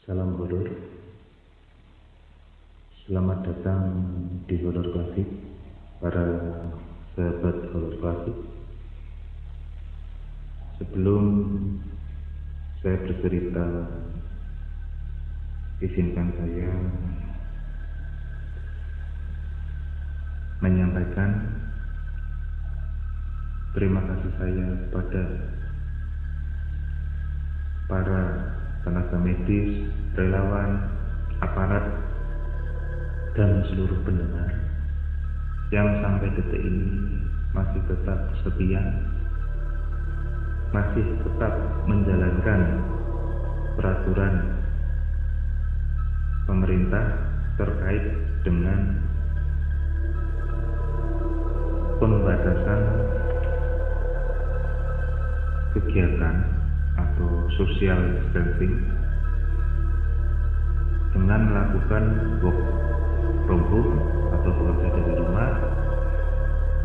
Salam horor. Selamat datang di Horor Klasik, para sahabat horor klasik. Sebelum saya bercerita, izinkan saya menyampaikan terima kasih saya kepada para tenaga medis, relawan, aparat, dan seluruh pendengar yang sampai detik ini masih tetap setia, masih tetap menjalankan peraturan pemerintah terkait dengan pembatasan kegiatan atau social distancing dengan melakukan work from home atau bekerja dari rumah,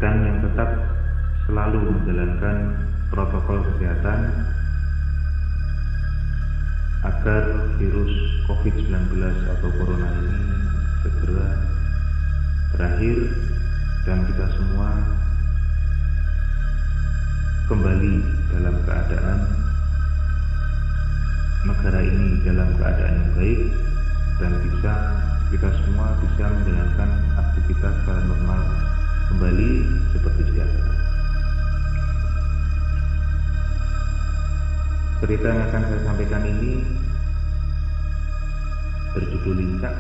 dan yang tetap selalu menjalankan protokol kesehatan agar virus COVID-19 atau corona ini segera berakhir dan kita semua kembali dalam keadaan negara ini dalam keadaan yang baik, dan kita semua bisa menjalankan aktivitas secara normal kembali seperti biasa. Cerita yang akan saya sampaikan ini berjudul Lincah,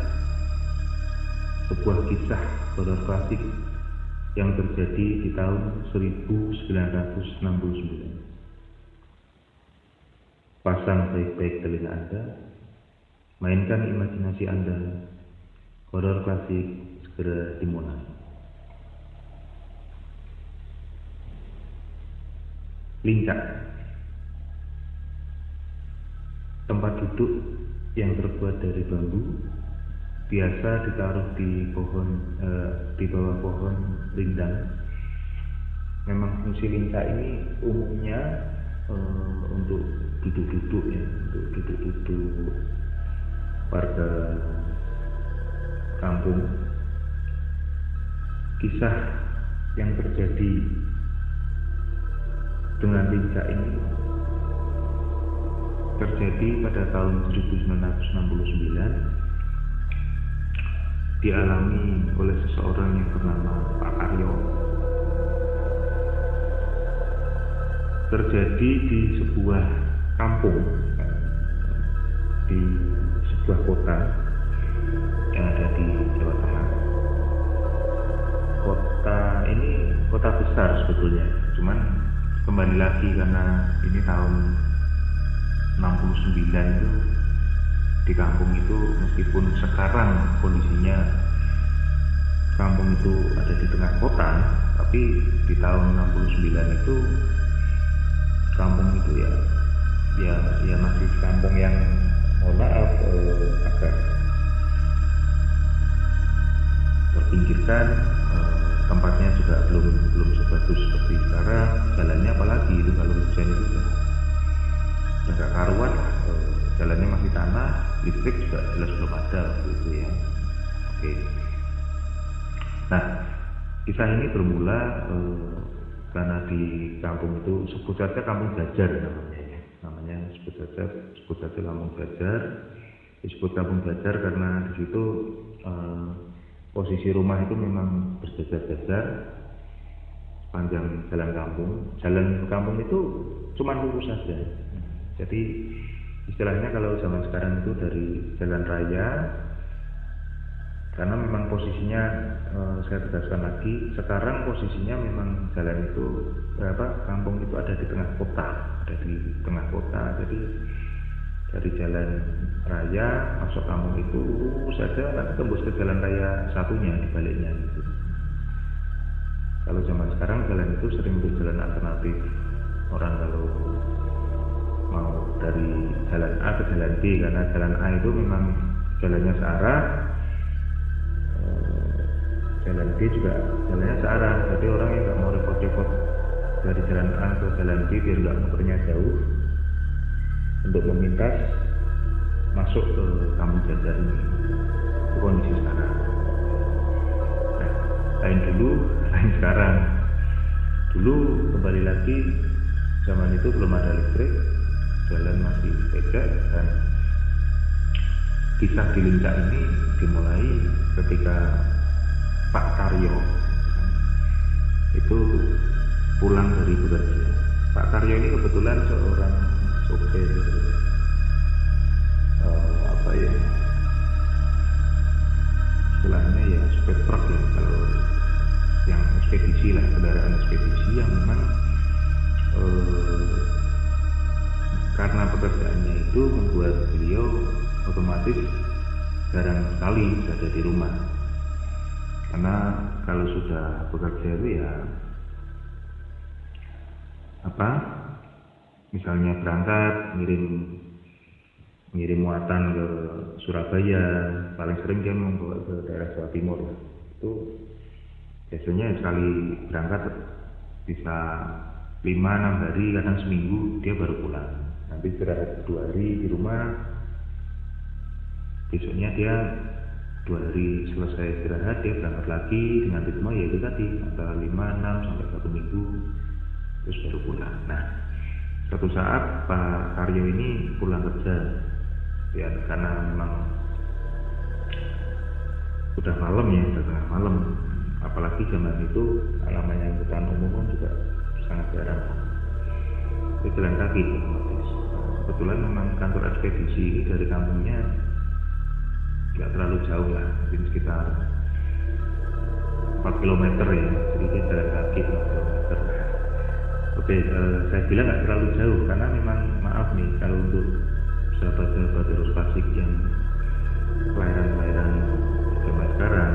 sebuah kisah horor klasik yang terjadi di tahun 1969. Pasang baik-baik telinga Anda, mainkan imajinasi Anda, horor klasik segera dimulai. Lincah, tempat duduk yang terbuat dari bambu, biasa ditaruh di bawah pohon rindang. Memang fungsi lincah ini umumnya untuk duduk-duduk ya, untuk duduk-duduk warga kampung. Kisah yang terjadi dengan lincah ini terjadi pada tahun 1969, dialami oleh seseorang yang bernama Pak Karyo. Terjadi di sebuah kampung, di sebuah kota yang ada di Jawa Tengah. Kota ini kota besar sebetulnya, cuman kembali lagi karena ini tahun 69 itu di kampung itu, meskipun sekarang kondisinya kampung itu ada di tengah kota, tapi di tahun 69 itu kampung itu ya masih kampung yang, mohon maaf, agak terpinggirkan, tempatnya juga belum sebagus seperti sekarang, jalannya apalagi itu kalau hujan itu agak karuan, jalannya masih tanah, listrik juga jelas belum ada gitu ya. Oke. Nah, kisah ini bermula karena di kampung itu, sebut saja Kampung Jajar namanya sebut saja Kampung Jajar. Disebut Kampung Jajar karena di situ posisi rumah itu memang berjajar-jajar sepanjang jalan kampung. Jalan kampung itu cuma lurus saja. Jadi istilahnya kalau zaman sekarang itu dari jalan raya, karena memang posisinya, saya tegaskan lagi, sekarang posisinya memang jalan itu, kampung itu ada di tengah kota, jadi dari jalan raya masuk kampung itu lurus saja, nanti tembus ke jalan raya satunya di baliknya gitu. Kalau zaman sekarang jalan itu sering menjadi jalan alternatif. Orang kalau mau dari jalan A ke jalan B, karena jalan A itu memang jalannya searah, jalan B juga jalannya searah, jadi orang yang nggak mau repot-repot dari jalan A ke jalan B biar nggak muternya jauh, untuk memintas masuk ke kampung jajar ini. Itu kondisi sekarang. Nah, lain dulu, lain sekarang. Dulu kembali lagi, zaman itu belum ada listrik, jalan masih becek, dan kisah di Lincah ini dimulai ketika Pak Karyo itu pulang dari bekerja. Pak Karyo ini kebetulan seorang sopir istilahnya ya sopir truk ya, kalau yang ekspedisi lah, kendaraan ekspedisi yang memang karena pekerjaannya itu membuat beliau otomatis jarang sekali berada di rumah, karena kalau sudah bekerja itu ya misalnya berangkat ngirim muatan ke Surabaya, paling sering dia membawa ke daerah Jawa Timur. Itu biasanya sekali berangkat bisa 5-6 hari, kadang seminggu dia baru pulang. Nanti istirahat 2 hari di rumah, besoknya dia 2 hari selesai istirahat, dia berangkat lagi dengan ritme yaitu tadi antara 5-6 sampai 1 minggu, terus baru pulang. Nah, suatu saat Pak Karyo ini pulang kerja ya, karena memang udah malam ya, udah tengah malam, apalagi zaman itu namanya angkutan umum kan juga sangat jarang. Dia jalan kaki otomatis. Kebetulan memang kantor ekspedisi ini dari kampungnya nggak terlalu jauh lah, mungkin sekitar 4 km ya, jadi dia jalan kaki 4 km. Oke, saya bilang nggak terlalu jauh karena memang maaf nih kalau untuk sahabat-sahabat terus klasik yang kelahiran zaman sekarang,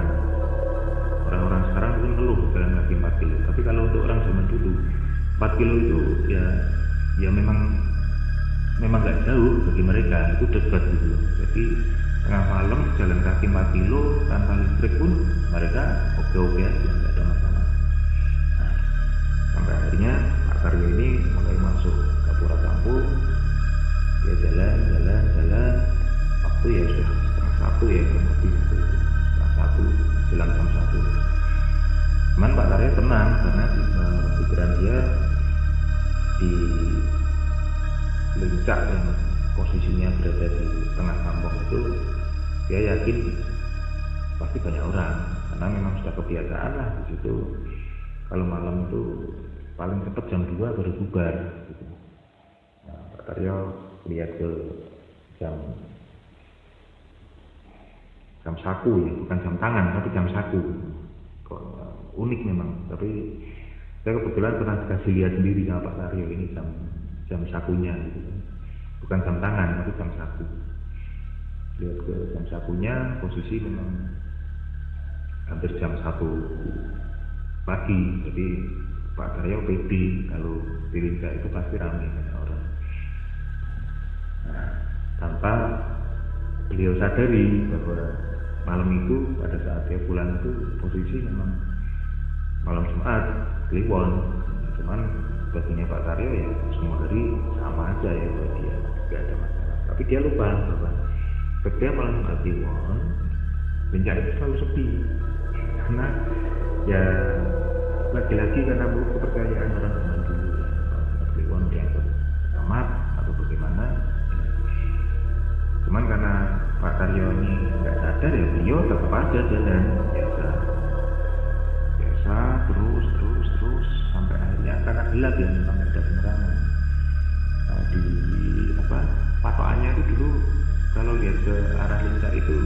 orang-orang sekarang mungkin ngeluh jalan kaki 4 kilo, tapi kalau untuk orang zaman dulu 4 kilo itu ya memang nggak jauh bagi mereka, itu dekat gitu. Jadi tengah malam jalan kaki 4 kilo tanpa listrik pun mereka oke-oke aja, nggak ada masalah. Nah, sampai akhirnya Pak Karyo ini mulai masuk ke Pura Kampung. Dia jalan, waktu ya sudah setengah 1 ya, lebih setengah 1, jelang jam 1. Cuman Pak Karyo tenang karena pikiran dia di Lincah yang posisinya berada di tengah kampung itu, dia yakin pasti banyak orang karena memang sudah kebiasaan lah di situ. Kalau malam itu paling cepat jam 2 baru bubar gitu. Nah, Pak Karyo lihat ke jam saku ya, bukan jam tangan tapi jam saku. Kok unik memang, tapi saya kebetulan pernah dikasih lihat sendiri sama Pak Karyo ini jam sakunya gitu. Bukan jam tangan tapi jam saku. Lihat ke jam sakunya, posisi memang hampir jam 1 pagi. Jadi Pak Karyo pede kalau di Lincah itu pasti ramai banyak orang. Nah, tanpa beliau sadari bahwa malam itu pada saat dia pulang itu posisi memang malam Jumat, Kliwon. Cuman baginya Pak Karyo ya semua hari sama aja ya buat dia, nggak ada masalah. Tapi dia lupa bahwa ketika malam Jumat Kliwon, Lincah itu selalu sepi. Karena ya lagi-lagi karena kepercayaan orang zaman dulu ya, kalau Kliwon dianggap tamat atau bagaimana. Cuman karena Pak Karyo ini nggak sadar ya, beliau tetap aja jalan biasa terus sampai akhirnya karena gelap ya, memang ada penerangan. Nah, di patokannya itu dulu kalau lihat ke arah Lincah itu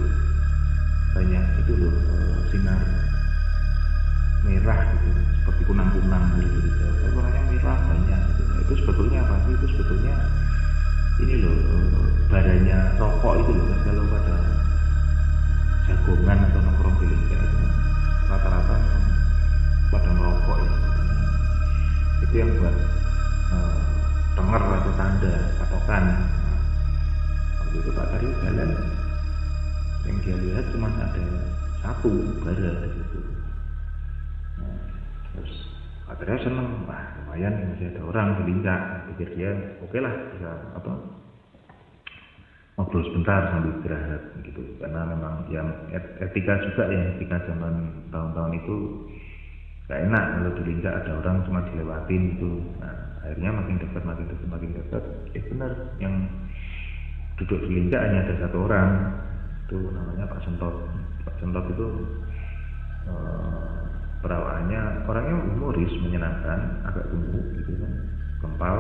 banyak itu loh sinar merah gitu, seperti kunang-kunang gitu. Tapi warnanya merah banyak gitu. Nah, itu sebetulnya apa sih? Itu sebetulnya ini loh baranya rokok itu loh, kan kalau pada jagongan atau nongkrong di Lincah itu rata-rata pada merokok ya. Itu yang buat tenger atau tanda patokan. Waktu itu Pak Karyo jalan, yang dia lihat cuma ada 1 bara di situ. Nah, terus Pak Karyo seneng, wah lumayan masih ada orang di Lincah. Pikir dia oke lah bisa ngobrol sebentar sambil istirahat gitu, karena memang yang etika juga ya, etika zaman tahun-tahun itu gak enak kalau dilinjak ada orang cuma dilewatin gitu. Nah akhirnya makin dekat ya benar, yang duduk dilinjak hanya ada satu orang, itu namanya Pak Sentot. Pak Sentot itu perawaannya orangnya humoris, menyenangkan, agak gemuk gitu kan, gempal,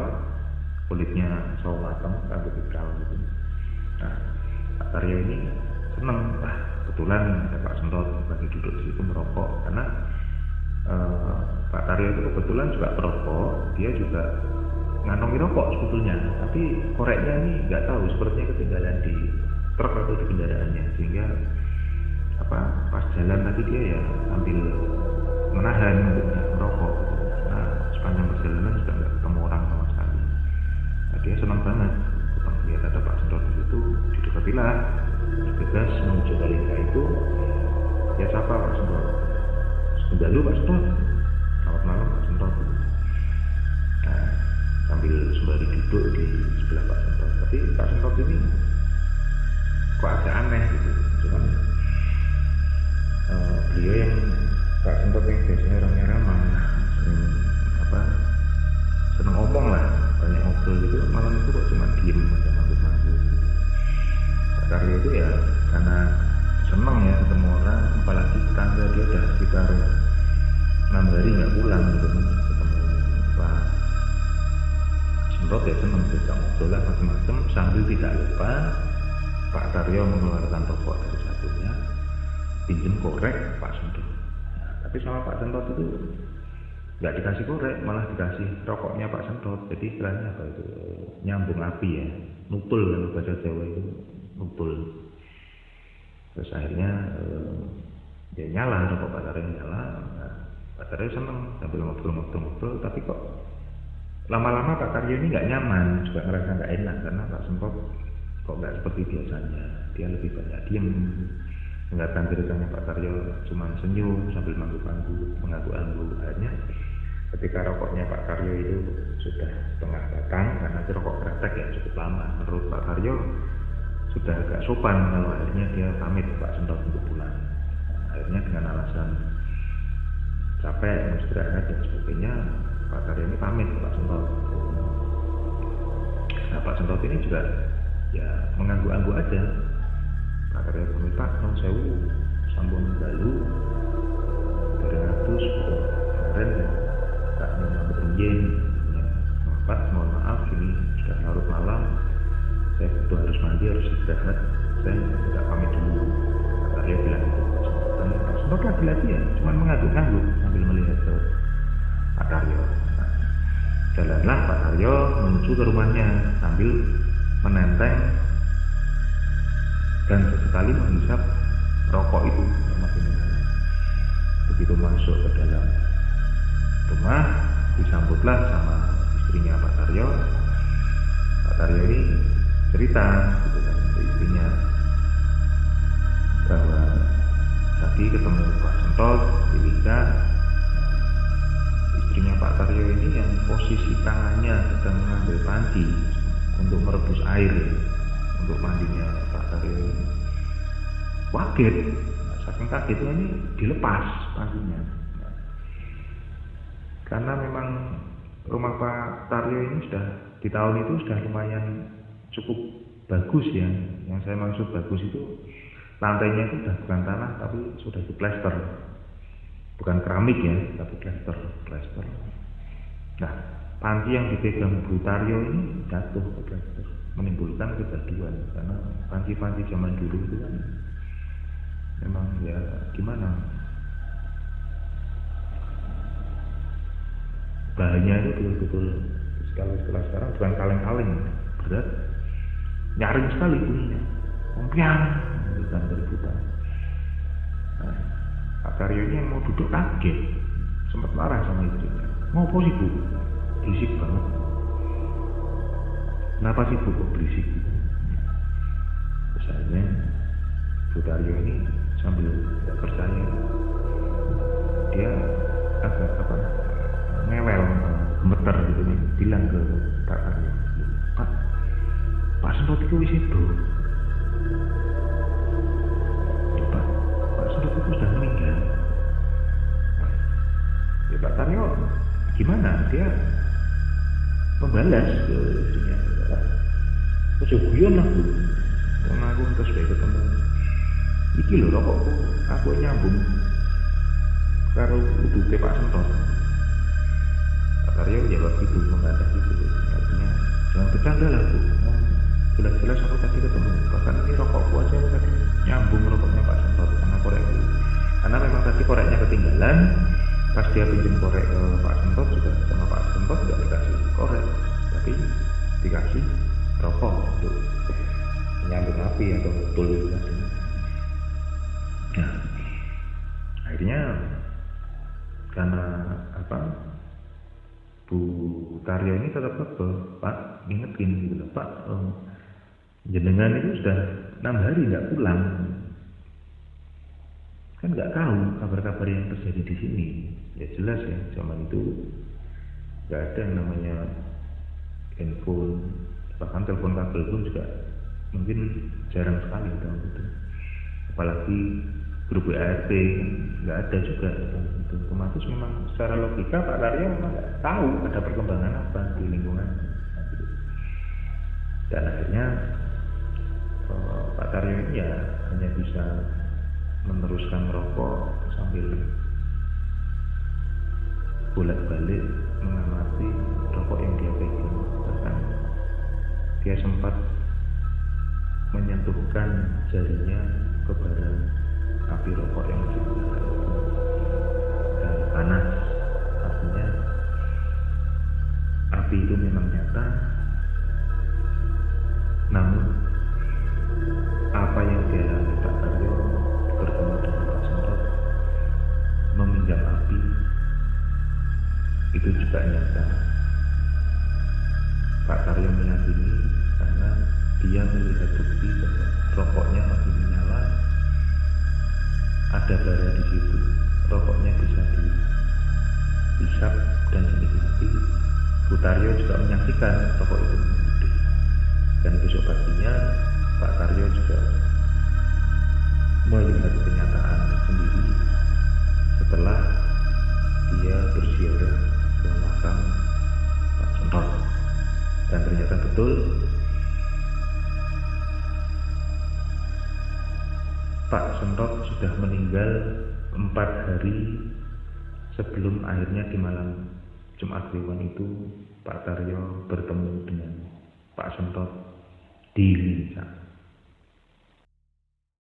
kulitnya sawo matang, rambut ikal gitu. Nah, Pak Taryo ini seneng, kebetulan ada Pak Sentot lagi duduk di situ merokok, karena Pak Taryo itu kebetulan juga perokok, dia juga ngantongi rokok sebetulnya, tapi koreknya ini nggak tahu, sepertinya ketinggalan di truk atau di kendaraannya, sehingga pas jalan tadi dia ya sambil menahan untuk nggak merokok. Nah, sepanjang perjalanan juga nggak ketemu orang sama sekali. Nah, dia senang banget lihat ada Pak Sentot di situ, didekatilah, bergegas menuju Balingka itu. Ya siapa Pak Sentot? Mendalu Pak Sentot. Selamat malam Pak Sentot. Nah, sambil sembari duduk di sebelah Pak Sentot. Tapi Pak Sentot ini kok agak aneh gitu. Cuman beliau yang Pak Sentot yang biasanya orangnya ramah, seneng ngomong lah, banyak ngobrol gitu, malam itu kok cuma diem aja, manggut-manggut. Pak Taryo itu ya karena seneng ya ketemu orang, apalagi tetangga dia udah sekitar 6 hari nggak pulang gitu, ketemu Pak Sentot ya seneng juga ngobrol lah macam-macam, sambil tidak lupa Pak Taryo mengeluarkan rokok dari satunya, pinjem korek Pak Sentot. Nah, tapi sama Pak Sentot itu nggak dikasih korek, malah dikasih rokoknya Pak Sentot. Jadi istilahnya apa itu, nyambung api ya, nupul kalau bahasa Jawa itu nupul. Terus akhirnya ya nyala, rokok Pak Taryo nyala. Nah, Pak Taryo seneng sambil ngobrol, tapi kok lama-lama Pak Taryo ini nggak nyaman, juga ngerasa nggak enak, karena Pak Sentot kok nggak seperti biasanya, dia lebih banyak diem. Dengarkan ceritanya Pak Taryo cuma senyum sambil mengangguk-angguk. Akhirnya ketika rokoknya Pak Taryo itu sudah setengah batang, karena itu rokok kretek ya cukup lama, menurut Pak Taryo sudah agak sopan kalau akhirnya dia pamit Pak Sentot untuk pulang. Akhirnya dengan alasan capek, istirahat dan sebagainya, Pak Taryo ini pamit ke Pak Sentot. Nah Pak Sentot ini juga ya mengangguk-angguk aja. Pak Taryo pamit, Pak, non sewu sambung dalu dari atus kemarin ya tak menyambut rinjen ya, Pak mohon maaf ini sudah larut malam, saya butuh harus mandi, harus istirahat, saya tidak pamit dulu. Pak Taryo bilang itu. Pak Sentot lagi ya cuma mengangguk-angguk sambil melihat ke Pak Taryo. Nah, jalanlah Pak Taryo menuju ke rumahnya sambil menenteng dan sesekali menghisap rokok itu yang masih menyala. Begitu masuk ke dalam rumah, disambutlah sama istrinya Pak Taryo. Pak Taryo ini cerita gitu kan ke istrinya bahwa tadi ketemu Pak Sentot di Lingga. Istrinya Pak Taryo ini yang posisi tangannya sedang mengambil panci untuk merebus air untuk mandinya Pak Taryo ini. Kaget, saking kagetnya ini dilepas pancinya. Karena memang rumah Pak Taryo ini sudah di tahun itu sudah lumayan cukup bagus ya. Yang saya maksud bagus itu lantainya itu sudah bukan tanah tapi sudah diplester, bukan keramik ya, tapi plester. Nah, panci yang dipegang Bu Taryo ini jatuh ke plester, menimbulkan kegaduhan karena panci-panci zaman dulu itu kan memang ya gimana, bahannya itu betul-betul kalau sekarang bukan kaleng-kaleng, berat, nyaring sekali bunyinya, kompiang, bukan keributan. Nah, Pak Taryo ini yang mau duduk kaget, sempat marah sama istrinya. Mau apa sih Bu? Berisik banget. Kenapa sih Bu kok berisik? Misalnya Bu Taryo ini sambil tidak percaya, dia agak ngewel, gemeter gitu nih, bilang ke Pak Taryo, Pak Sentot itu wis itu, Pak Sentot itu sudah meninggal. Ya Pak Taryo gimana? Dia membalas ke istrinya. Terus ya guyon lah Bu. Aku terus baik ketemu. Iki lho rokokku, aku nyambung karo utuke Pak Sentot. Pak Taryo jawab gitu, membantah gitu. Artinya jangan bercanda lah Bu. Jelas-jelas aku tadi ketemu. Bahkan ini rokokku aja aku tadi nyambung rokoknya Pak Sentot sama korek. Karena memang tadi koreknya ketinggalan. Pas dia pinjam korek ke Pak Sentot juga sama Pak Sentot tidak dikasih korek, tapi dikasih rokok untuk menyambung api atau betul itu tadi. Nah, akhirnya karena apa? Bu Taryo ini tetap Pak ngingetin gitu loh, Pak jenengan itu sudah 6 hari nggak pulang, kan nggak tahu kabar-kabar yang terjadi di sini. Ya jelas ya, zaman itu nggak ada yang namanya handphone, bahkan telepon kabel pun juga mungkin jarang sekali tahun itu. Apalagi grup WRT nggak ada juga tahun itu. Otomatis memang secara logika Pak Taryo memang nggak tahu ada perkembangan apa di lingkungan. Dan akhirnya Pak Taryo ini ya hanya bisa meneruskan merokok sambil bolak-balik mengamati rokok yang dia pegang. Bahkan dia sempat menyentuhkan jarinya ke bara api rokok yang masih terbakar dan panas. Artinya api itu memang nyata, namun apa yang dialami Pak Taryo bertemu dengan Pak Sentot meminjam api itu juga nyata. Pak Taryo meyakini karena dia melihat bukti bahwa rokoknya masih menyala, ada bara di situ, rokoknya bisa dihisap dan dinikmati. Bu Taryo juga menyaksikan rokok itu menghidup. Dan besok paginya Pak Taryo juga melihat kenyataan sendiri setelah dia berziarah ke makam Pak Sentot. Dan ternyata betul Pak Sentot sudah meninggal 4 hari sebelum akhirnya di malam Jumat Kliwon itu Pak Taryo bertemu dengan Pak Sentot di Lincah.